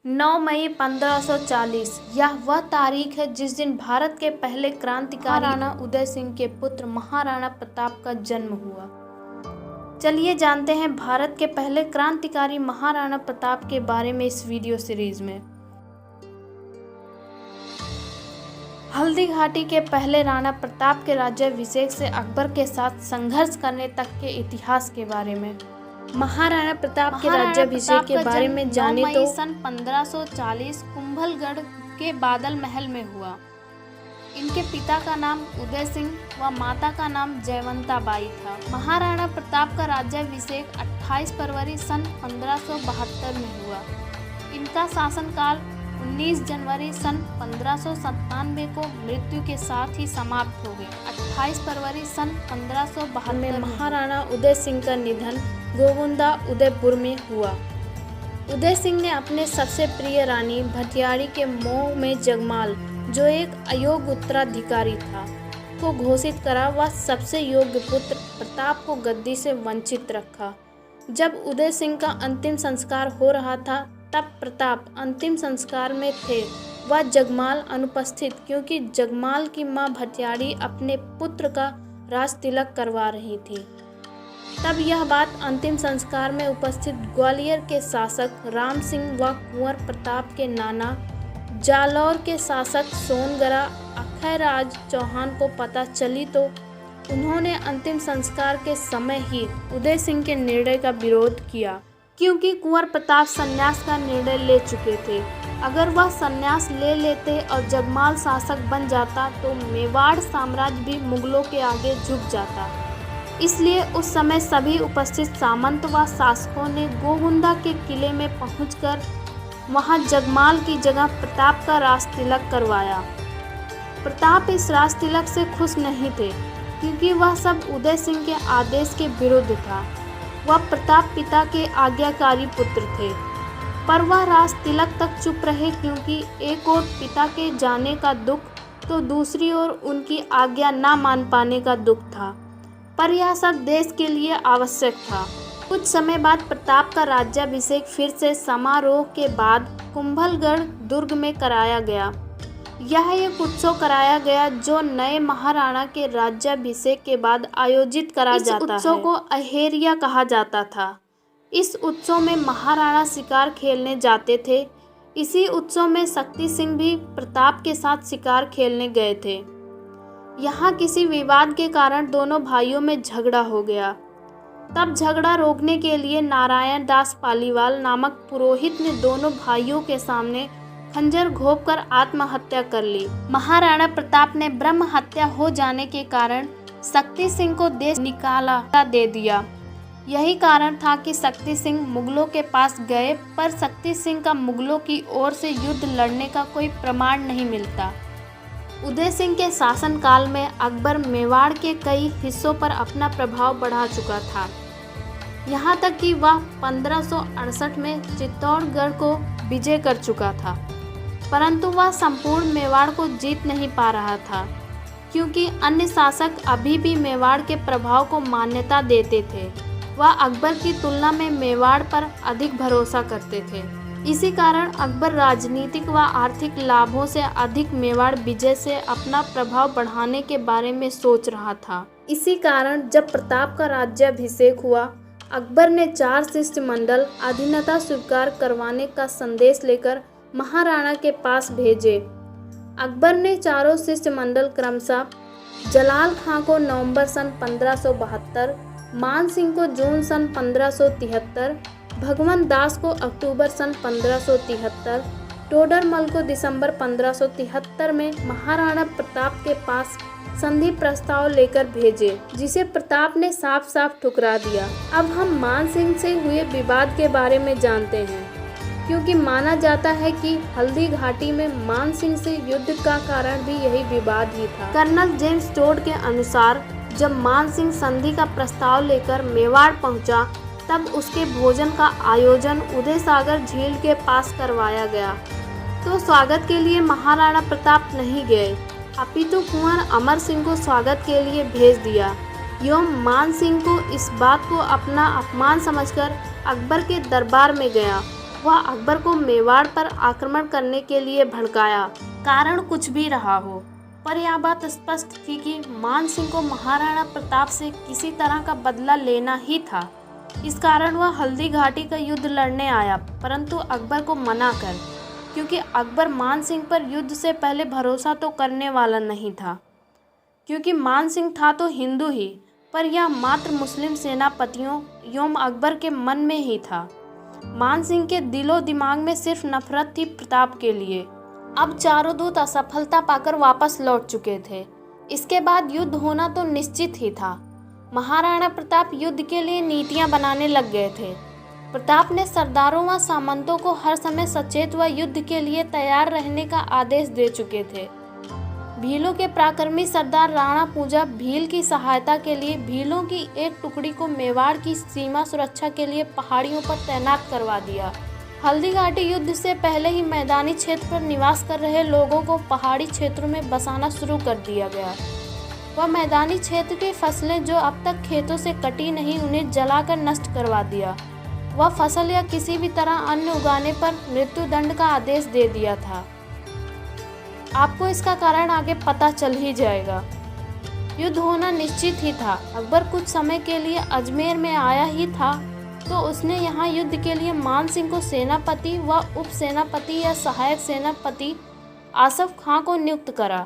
9 मई 1540 यह वह तारीख है जिस दिन भारत के पहले क्रांतिकारी राणा उदय सिंह के पुत्र महाराणा प्रताप का जन्म हुआ। चलिए जानते हैं भारत के पहले क्रांतिकारी महाराणा प्रताप के बारे में इस वीडियो सीरीज में। हल्दी घाटी के पहले राणा प्रताप के राज्याभिषेक से अकबर के साथ संघर्ष करने तक के इतिहास के बारे में। महाराणा प्रताप के राज्याभिषेक के बारे में जाने तो सन 1540 कुंभलगढ़ के बादल महल में हुआ। इनके पिता का नाम उदय सिंह व माता का नाम जयवंता बाई था। महाराणा प्रताप का राज्याभिषेक 28 फरवरी सन 1572 में हुआ। इनका शासनकाल 19 जनवरी सन 1597 को मृत्यु के साथ ही समाप्त हो गई। 28 फरवरी सन 1572 में महाराणा उदय सिंह का निधन गोविंदा उदयपुर में हुआ। उदय सिंह ने अपने सबसे प्रिय रानी भटियाड़ी के मोह में जगमाल, जो एक अयोग्य उत्तराधिकारी था, को घोषित करा व सबसे योग्य पुत्र प्रताप को गद्दी से वंचित रखा। जब उदय सिंह का अंतिम संस्कार हो रहा था तब प्रताप अंतिम संस्कार में थे व जगमाल अनुपस्थित, क्योंकि जगमाल की मां भटियाड़ी अपने पुत्र का राज तिलक करवा रही थी। तब यह बात अंतिम संस्कार में उपस्थित ग्वालियर के शासक राम सिंह व कुंवर प्रताप के नाना जालौर के शासक सोनगरा अक्षयराज चौहान को पता चली तो उन्होंने अंतिम संस्कार के समय ही उदय सिंह के निर्णय का विरोध किया, क्योंकि कुंवर प्रताप संन्यास का निर्णय ले चुके थे। अगर वह संन्यास ले लेते और जगमाल शासक बन जाता तो मेवाड़ साम्राज्य भी मुगलों के आगे झुक जाता। इसलिए उस समय सभी उपस्थित सामंत व शासकों ने गोविंदा के किले में पहुंचकर वहां जगमाल की जगह प्रताप का राज तिलक करवाया। प्रताप इस राज तिलक से खुश नहीं थे, क्योंकि वह सब उदय सिंह के आदेश के विरुद्ध था। वह प्रताप पिता के आज्ञाकारी पुत्र थे, पर वह राज तिलक तक चुप रहे, क्योंकि एक ओर पिता के जाने का दुख तो दूसरी ओर उनकी आज्ञा ना मान पाने का दुख था। पर यह सब देश के लिए आवश्यक था। कुछ समय बाद प्रताप का राज्याभिषेक फिर से समारोह के बाद कुंभलगढ़ दुर्ग में कराया गया। यह एक उत्सव कराया गया जो नए महाराणा के राज्याभिषेक के बाद आयोजित करा जाता है। इस उत्सव को अहेरिया कहा जाता था। इस उत्सव में महाराणा शिकार खेलने जाते थे। इसी उत्सव में शक्ति सिंह भी प्रताप के साथ शिकार खेलने गए थे। यहाँ किसी विवाद के कारण दोनों भाइयों में झगड़ा हो गया। तब झगड़ा रोकने के लिए नारायण दास पालीवाल नामक पुरोहित ने दोनों भाइयों के सामने खंजर घोंपकर आत्महत्या कर ली। महाराणा प्रताप ने ब्रह्म हत्या हो जाने के कारण शक्ति सिंह को देश निकाला दे दिया। यही कारण था कि शक्ति सिंह मुगलों के पास गए, पर शक्ति सिंह का मुगलों की ओर से युद्ध लड़ने का कोई प्रमाण नहीं मिलता। उदय सिंह के शासनकाल में अकबर मेवाड़ के कई हिस्सों पर अपना प्रभाव बढ़ा चुका था। यहाँ तक कि वह 1568 में चित्तौड़गढ़ को विजय कर चुका था, परंतु वह संपूर्ण मेवाड़ को जीत नहीं पा रहा था, क्योंकि अन्य शासक अभी भी मेवाड़ के प्रभाव को मान्यता देते थे। वह अकबर की तुलना में मेवाड़ पर अधिक भरोसा करते थे। इसी कारण अकबर राजनीतिक व आर्थिक लाभों से अधिक मेवाड़ विजय से अपना प्रभाव बढ़ाने के बारे में सोच रहा था। इसी कारण जब प्रताप का राज्याभिषेक हुआ, अकबर ने 4 शिष्टमंडल अधीनता स्वीकार करवाने का संदेश लेकर महाराणा के पास भेजे। अकबर ने चारों शिष्टमंडल क्रमशः जलाल खां को नवंबर सन 1572, मान सिंह को जून सन 1573, भगवंत दास को अक्टूबर सन 1573, टोडरमल को दिसंबर 1573 में महाराणा प्रताप के पास संधि प्रस्ताव लेकर भेजे, जिसे प्रताप ने साफ साफ ठुकरा दिया। अब हम मान सिंह से हुए विवाद के बारे में जानते हैं, क्योंकि माना जाता है कि हल्दी घाटी में मान सिंह से युद्ध का कारण भी यही विवाद ही था। कर्नल जेम्स टोड के अनुसार जब मान सिंह संधि का प्रस्ताव लेकर मेवाड़ पहुंचा, तब उसके भोजन का आयोजन उदय सागर झील के पास करवाया गया, तो स्वागत के लिए महाराणा प्रताप नहीं गए, अपितु कुंवर अमर सिंह को स्वागत के लिए भेज दिया। एवं मान सिंह को इस बात को अपना अपमान समझकर अकबर के दरबार में गया। वह अकबर को मेवाड़ पर आक्रमण करने के लिए भड़काया। कारण कुछ भी रहा हो, पर यह बात स्पष्ट थी कि मान सिंह को महाराणा प्रताप से किसी तरह का बदला लेना ही था। इस कारण वह हल्दी घाटी का युद्ध लड़ने आया, परंतु अकबर को मना कर, क्योंकि अकबर मान सिंह पर युद्ध से पहले भरोसा तो करने वाला नहीं था, क्योंकि मान सिंह था तो हिंदू ही, पर यह मात्र मुस्लिम सेनापतियों एवं अकबर के मन में ही था। मान सिंह के दिलो दिमाग में सिर्फ नफरत थी प्रताप के लिए। अब चारों दूत असफलता पाकर वापस लौट चुके थे। इसके बाद युद्ध होना तो निश्चित ही था। महाराणा प्रताप युद्ध के लिए नीतियां बनाने लग गए थे। प्रताप ने सरदारों व सामंतों को हर समय सचेत व युद्ध के लिए तैयार रहने का आदेश दे चुके थे। भीलों के पराक्रमी सरदार राणा पूजा भील की सहायता के लिए भीलों की एक टुकड़ी को मेवाड़ की सीमा सुरक्षा के लिए पहाड़ियों पर तैनात करवा दिया। हल्दी घाटी युद्ध से पहले ही मैदानी क्षेत्र पर निवास कर रहे लोगों को पहाड़ी क्षेत्रों में बसाना शुरू कर दिया गया। वह मैदानी क्षेत्र की फसलें जो अब तक खेतों से कटी नहीं, उन्हें जलाकर नष्ट करवा दिया। वह फसल या किसी भी तरह अन्न उगाने पर मृत्युदंड का आदेश दे दिया था। आपको इसका कारण आगे पता चल ही जाएगा। युद्ध होना निश्चित ही था। अकबर कुछ समय के लिए अजमेर में आया ही था तो उसने यहाँ युद्ध के लिए मान सिंह को सेनापति व उप सेनापति या सहायक सेनापति आसफ खां को नियुक्त करा।